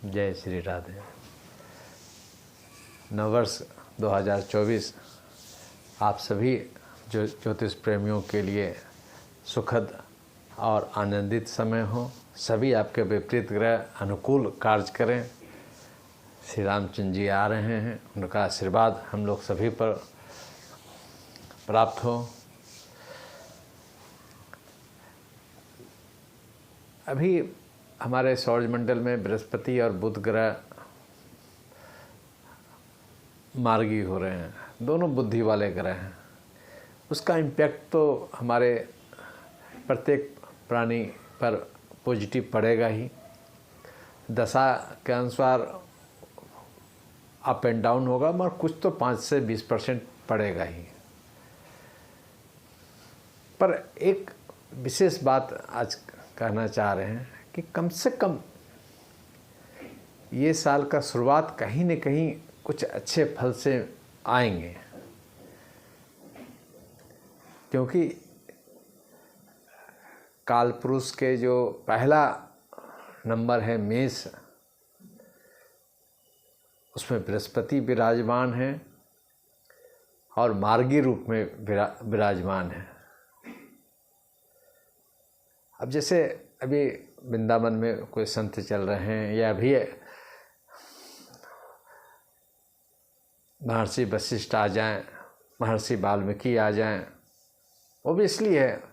जय श्री राधे। नववर्ष 2024 आप सभी जो ज्योतिष प्रेमियों के लिए सुखद और आनंदित समय हो। सभी आपके विपरीत ग्रह अनुकूल कार्य करें। श्री रामचंद्र जी आ रहे हैं, उनका आशीर्वाद हम लोग सभी पर प्राप्त हो। अभी हमारे सौरमंडल में बृहस्पति और बुध ग्रह मार्गी हो रहे हैं, दोनों बुद्धि वाले ग्रह हैं। उसका इम्पैक्ट तो हमारे प्रत्येक प्राणी पर पॉजिटिव पड़ेगा ही। दशा के अनुसार अप एंड डाउन होगा, मगर कुछ तो 5 से 20% पड़ेगा ही। पर एक विशेष बात आज कहना चाह रहे हैं कि कम से कम ये साल का शुरुआत कहीं न कहीं कुछ अच्छे फल से आएंगे, क्योंकि काल पुरुष के जो पहला नंबर है मेष, उसमें बृहस्पति विराजमान है और मार्गी रूप में विराजमान है। अब जैसे अभी वृंदावन में कोई संत चल रहे हैं या अभी महर्षि वशिष्ठ आ जाएं, महर्षि वाल्मीकि आ जाएं, वो भी इसलिए है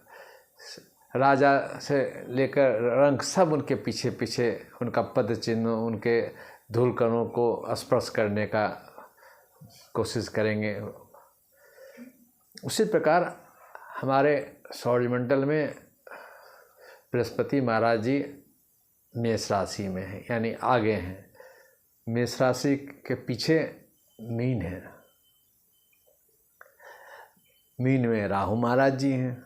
राजा से लेकर रंग सब उनके पीछे पीछे उनका पद चिन्ह, उनके धूल कणों को स्पर्श करने का कोशिश करेंगे। उसी प्रकार हमारे सौरमंडल में बृहस्पति महाराज जी मेष राशि में हैं, यानी आगे हैं। मेष राशि के पीछे मीन है, मीन में राहु महाराज जी हैं।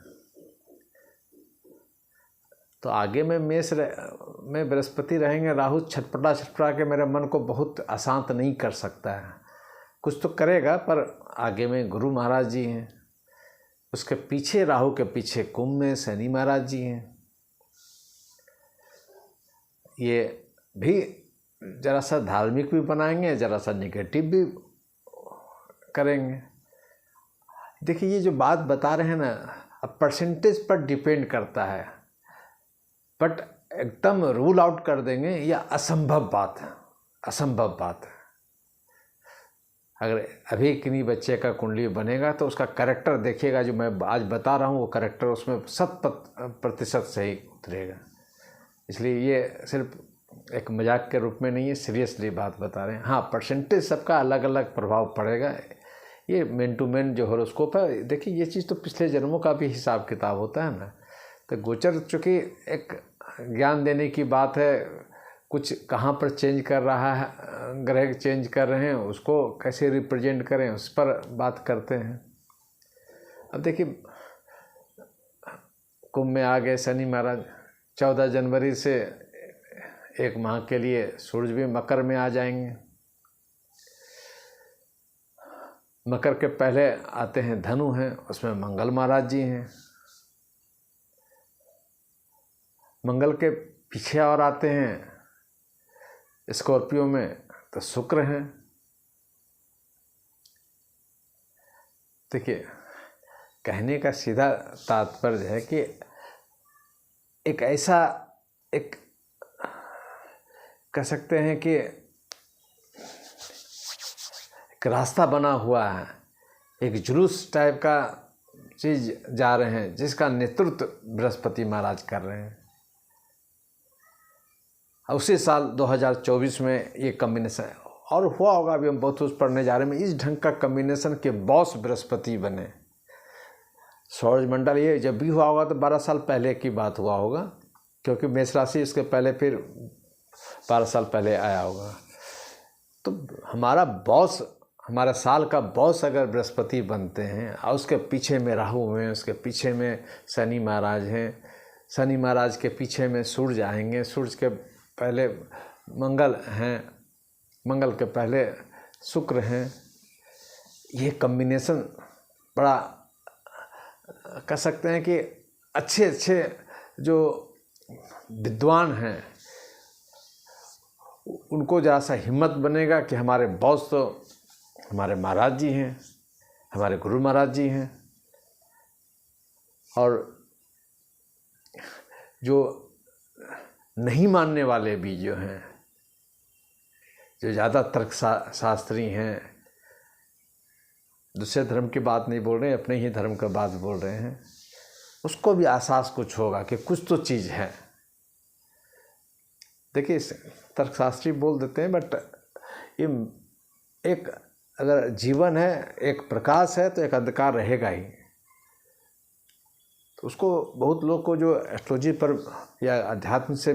तो आगे में मेष में बृहस्पति रहेंगे। राहु छटपटा के मेरे मन को बहुत अशांत नहीं कर सकता है, कुछ तो करेगा, पर आगे में गुरु महाराज जी हैं। उसके पीछे राहु के पीछे कुंभ में शनि महाराज जी हैं। ये भी जरा सा धार्मिक भी बनाएंगे, जरा सा निगेटिव भी करेंगे। देखिए, ये जो बात बता रहे हैं ना, अब परसेंटेज पर डिपेंड करता है, बट एकदम रूल आउट कर देंगे यह असंभव बात है, असंभव बात है। अगर अभी किन्हीं बच्चे का कुंडली बनेगा तो उसका कैरेक्टर देखिएगा, जो मैं आज बता रहा हूँ वो कैरेक्टर उसमें 100% सही उतरेगा। इसलिए ये सिर्फ एक मजाक के रूप में नहीं है, सीरियसली बात बता रहे हैं। हाँ, परसेंटेज सबका अलग अलग प्रभाव पड़ेगा। ये मैन टू मैन जो हॉरोस्कोप है, देखिए ये चीज़ तो पिछले जन्मों का भी हिसाब किताब होता है ना। तो गोचर चूँकि एक ज्ञान देने की बात है, कुछ कहाँ पर चेंज कर रहा है, ग्रह चेंज कर रहे हैं, उसको कैसे रिप्रेजेंट करें, उस पर बात करते हैं। अब देखिए, कुंभ में आ गए शनि महाराज। 14 जनवरी से एक माह के लिए सूरज भी मकर में आ जाएंगे। मकर के पहले आते हैं धनु हैं, उसमें मंगल महाराज जी हैं। मंगल के पीछे और आते हैं स्कॉर्पियो में तो शुक्र हैं। देखिए, कहने का सीधा तात्पर्य है कि एक ऐसा एक कह सकते हैं कि एक रास्ता बना हुआ है, एक जुलूस टाइप का चीज़ जा रहे हैं, जिसका नेतृत्व बृहस्पति महाराज कर रहे हैं। उसी साल 2024 में ये कम्बिनेशन और हुआ होगा, अभी हम बहुत कुछ पढ़ने जा रहे हैं। इस ढंग का कम्बिनेशन के बॉस बृहस्पति बने। सौरमंडल ये जब भी हुआ होगा तो 12 साल पहले की बात हुआ होगा, क्योंकि मेष राशि इसके पहले फिर 12 साल पहले आया होगा। तो हमारा बॉस, हमारा साल का बॉस अगर बृहस्पति बनते हैं और उसके पीछे में राहु हैं, उसके पीछे में शनि महाराज हैं, शनि महाराज के पीछे में सूर्य आएंगे, सूर्य के पहले मंगल हैं, मंगल के पहले शुक्र हैं। ये कम्बिनेशन बड़ा कह सकते हैं कि अच्छे जो विद्वान हैं उनको ज़रा सा हिम्मत बनेगा कि हमारे बॉस तो हमारे महाराज जी हैं, हमारे गुरु महाराज जी हैं। और जो नहीं मानने वाले भी जो हैं, जो ज़्यादा तर्क शास्त्री हैं, दूसरे धर्म की बात नहीं बोल रहे हैं, अपने ही धर्म का बात बोल रहे हैं, उसको भी एहसास कुछ होगा कि कुछ तो चीज़ है। देखिए तर्कशास्त्री बोल देते हैं, बट ये एक अगर जीवन है, एक प्रकाश है तो एक अंधकार रहेगा ही। तो उसको बहुत लोग को जो एस्ट्रोलॉजी पर या अध्यात्म से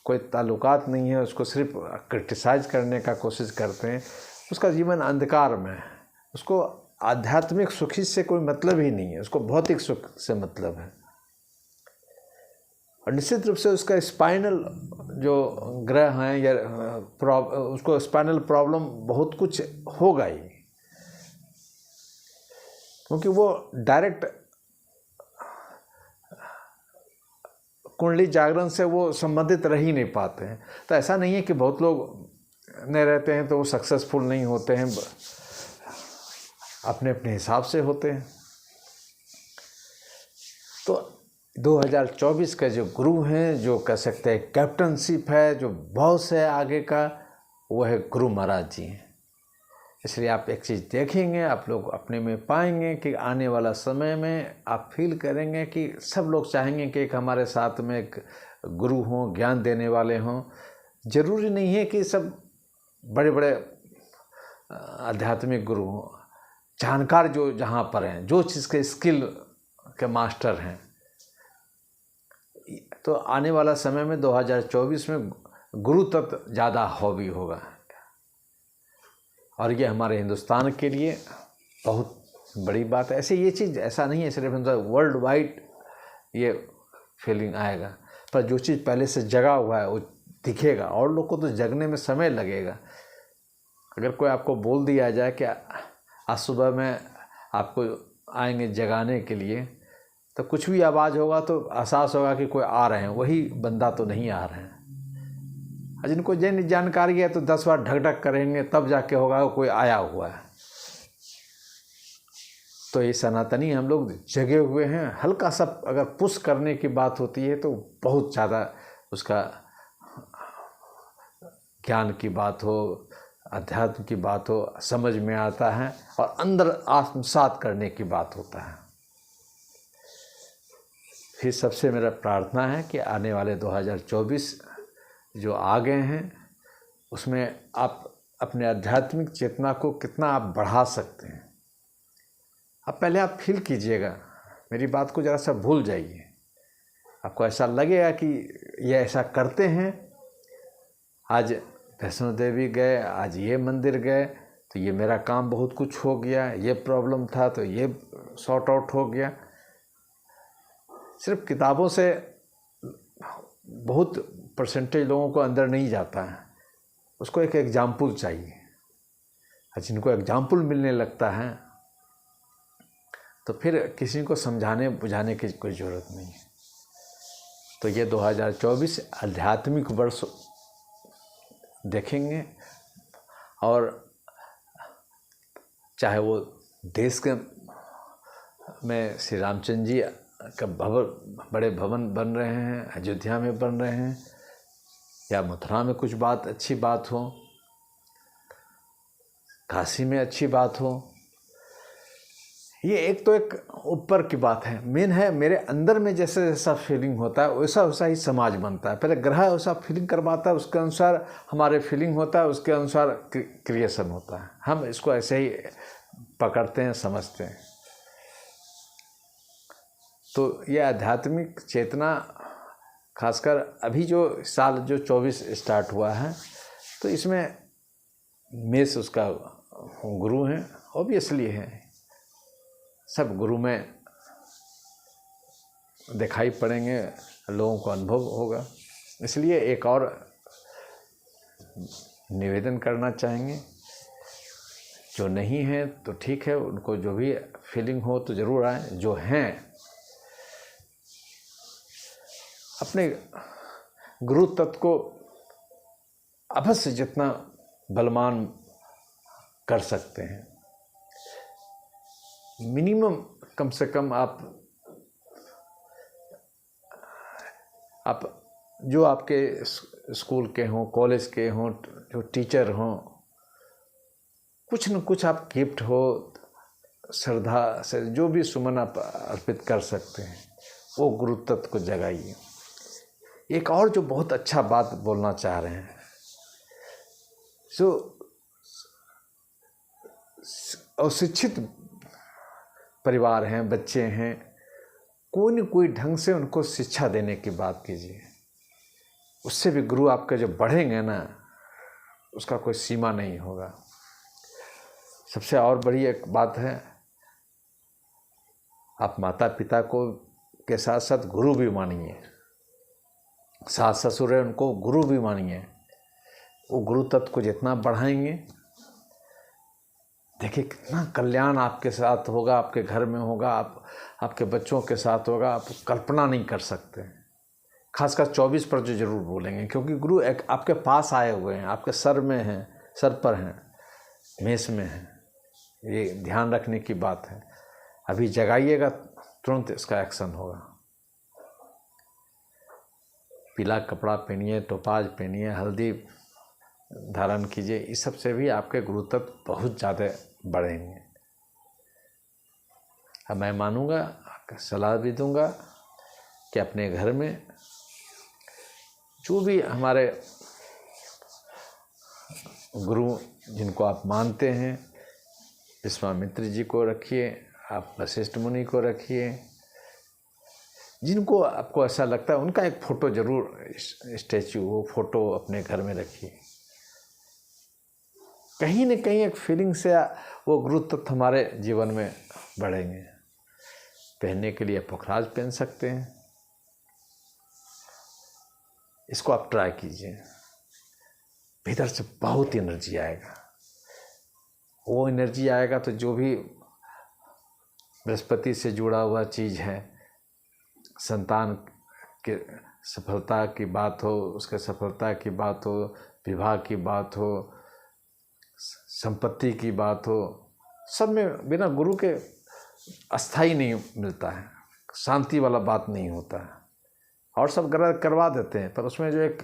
कोई ताल्लुकात नहीं है, उसको सिर्फ क्रिटिसाइज करने का कोशिश करते हैं, उसका जीवन अंधकार में है। उसको आध्यात्मिक सुखी से कोई मतलब ही नहीं है, उसको भौतिक सुख से मतलब है। और निश्चित रूप से उसका स्पाइनल जो ग्रह हैं या उसको स्पाइनल प्रॉब्लम बहुत कुछ होगा ही, क्योंकि वो डायरेक्ट कुंडली जागरण से वो संबंधित रह ही नहीं पाते हैं। तो ऐसा नहीं है कि बहुत लोग नहीं रहते हैं तो वो सक्सेसफुल नहीं होते हैं, अपने अपने हिसाब से होते हैं। तो 2024 का जो गुरु हैं, जो कह सकते हैं कैप्टनशिप है, जो बॉस है आगे का, वो है गुरु महाराज जी हैं। इसलिए आप एक चीज़ देखेंगे, आप लोग अपने में पाएंगे कि आने वाला समय में आप फील करेंगे कि सब लोग चाहेंगे कि एक हमारे साथ में एक गुरु हों, ज्ञान देने वाले हों। जरूरी नहीं है कि सब बड़े बड़े आध्यात्मिक गुरु हों, जानकार जो जहाँ पर हैं, जो चीज़ के स्किल के मास्टर हैं। तो आने वाला समय में 2024 में गुरु तत्व ज़्यादा हॉबी होगा, और ये हमारे हिंदुस्तान के लिए बहुत बड़ी बात है। ऐसे ये चीज़ ऐसा नहीं है सिर्फ वर्ल्ड वाइड ये फीलिंग आएगा, पर जो चीज़ पहले से जगा हुआ है वो दिखेगा, और लोग को तो जगने में समय लगेगा। अगर कोई आपको बोल दिया जाए कि आज सुबह में आपको आएंगे जगाने के लिए, तो कुछ भी आवाज़ होगा तो एहसास होगा कि कोई आ रहे हैं, वही बंदा तो नहीं आ रहे हैं। जिनको जानकारी है तो 10 बार ढक ढक करेंगे तब जाके होगा कोई आया हुआ है। तो ये सनातनी हम लोग जगे हुए हैं। हल्का सा अगर पुश करने की बात होती है तो बहुत ज़्यादा उसका ज्ञान की बात हो, अध्यात्म की बात हो, समझ में आता है, और अंदर आत्मसात करने की बात होता है। फिर सबसे मेरा प्रार्थना है कि आने वाले 2024 जो आ गए हैं, उसमें आप अपने आध्यात्मिक चेतना को कितना आप बढ़ा सकते हैं। अब पहले आप फील कीजिएगा, मेरी बात को ज़रा सा भूल जाइए। आपको ऐसा लगेगा कि ये ऐसा करते हैं, आज वैष्णो देवी गए, आज ये मंदिर गए तो ये मेरा काम बहुत कुछ हो गया, ये प्रॉब्लम था तो ये सॉर्ट आउट हो गया। सिर्फ किताबों से बहुत परसेंटेज लोगों को अंदर नहीं जाता है, उसको एक एग्जाम्पल चाहिए। जिनको एग्जाम्पल मिलने लगता है तो फिर किसी को समझाने बुझाने की कोई ज़रूरत नहीं है। तो ये 2024 आध्यात्मिक वर्ष देखेंगे, और चाहे वो देश के में श्री रामचंद्र जी का बड़े भवन बन रहे हैं, अयोध्या में बन रहे हैं, या मथुरा में कुछ बात अच्छी बात हो, काशी में अच्छी बात हो, ये एक तो एक ऊपर की बात है। मेन है मेरे अंदर में जैसे जैसा फीलिंग होता है वैसा वैसा ही समाज बनता है। पहले ग्रह वैसा फीलिंग करवाता है, उसके अनुसार हमारे फीलिंग होता है, उसके अनुसार क्रिएशन होता है। हम इसको ऐसे ही पकड़ते हैं, समझते हैं। तो ये आध्यात्मिक चेतना खासकर अभी जो साल जो 24 स्टार्ट हुआ है, तो इसमें मेष उसका गुरु हैं, ऑब्वियसली है, सब गुरु में दिखाई पड़ेंगे, लोगों को अनुभव होगा। इसलिए एक और निवेदन करना चाहेंगे, जो नहीं है तो ठीक है, उनको जो भी फीलिंग हो तो ज़रूर आए, जो हैं अपने गुरु तत्व को अवश्य जितना बलवान कर सकते हैं, मिनिमम कम से कम आप जो आपके स्कूल के हों, कॉलेज के हों, जो टीचर हों, कुछ न कुछ आप गिफ्ट हो, श्रद्धा से जो भी सुमन आप अर्पित कर सकते हैं, वो गुरु तत्व को जगाइए। एक और जो बहुत अच्छा बात बोलना चाह रहे हैं, जो अशिक्षित परिवार हैं, बच्चे हैं, कोई न कोई ढंग से उनको शिक्षा देने की बात कीजिए। उससे भी गुरु आपके जो बढ़ेंगे ना, उसका कोई सीमा नहीं होगा। सबसे और बड़ी एक बात है, आप माता पिता को के साथ साथ गुरु भी मानिए, सास ससुर है उनको गुरु भी मानिए। वो गुरु तत्व को जितना बढ़ाएंगे, देखिए कितना कल्याण आपके साथ होगा, आपके घर में होगा, आपके बच्चों के साथ होगा, आप कल्पना नहीं कर सकते। खासकर 24 पर जो जरूर बोलेंगे, क्योंकि गुरु एक आपके पास आए हुए हैं, आपके सर में हैं, सर पर हैं, मेष में हैं। ये ध्यान रखने की बात है। अभी जगाइएगा, तुरंत इसका एक्शन होगा। पीला कपड़ा पहनिए, टोपाज पहनिए, हल्दी धारण कीजिए। इस सब से भी आपके गुरु तत्व बहुत ज़्यादा बढ़ेंगे। अब मैं मानूंगा, सलाह भी दूंगा कि अपने घर में जो भी हमारे गुरु जिनको आप मानते हैं, विश्वामित्र जी को रखिए, आप वशिष्ठ मुनि को रखिए। जिनको आपको ऐसा लगता है उनका एक फ़ोटो ज़रूर, स्टैचू, वो फ़ोटो अपने घर में रखिए। कहीं न कहीं एक फीलिंग से वो गुरु तत्व हमारे जीवन में बढ़ेंगे। पहनने के लिए पुखराज पहन सकते हैं, इसको आप ट्राई कीजिए। भीतर से बहुत एनर्जी आएगा। वो एनर्जी आएगा तो जो भी बृहस्पति से जुड़ा हुआ चीज़ है, संतान के सफलता की बात हो, उसके सफलता की बात हो, विवाह की बात हो, संपत्ति की बात हो, सब में बिना गुरु के अस्थाई नहीं मिलता है, शांति वाला बात नहीं होता है। और सब करवा देते हैं, पर उसमें जो एक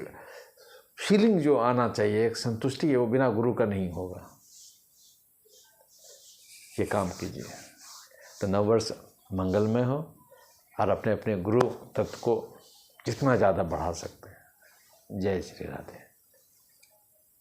फीलिंग जो आना चाहिए, एक संतुष्टि है, वो बिना गुरु का नहीं होगा। ये काम कीजिए तो नववर्ष मंगलमय हो और अपने अपने गुरु तत्व को जितना ज़्यादा बढ़ा सकते हैं। जय श्री राधे।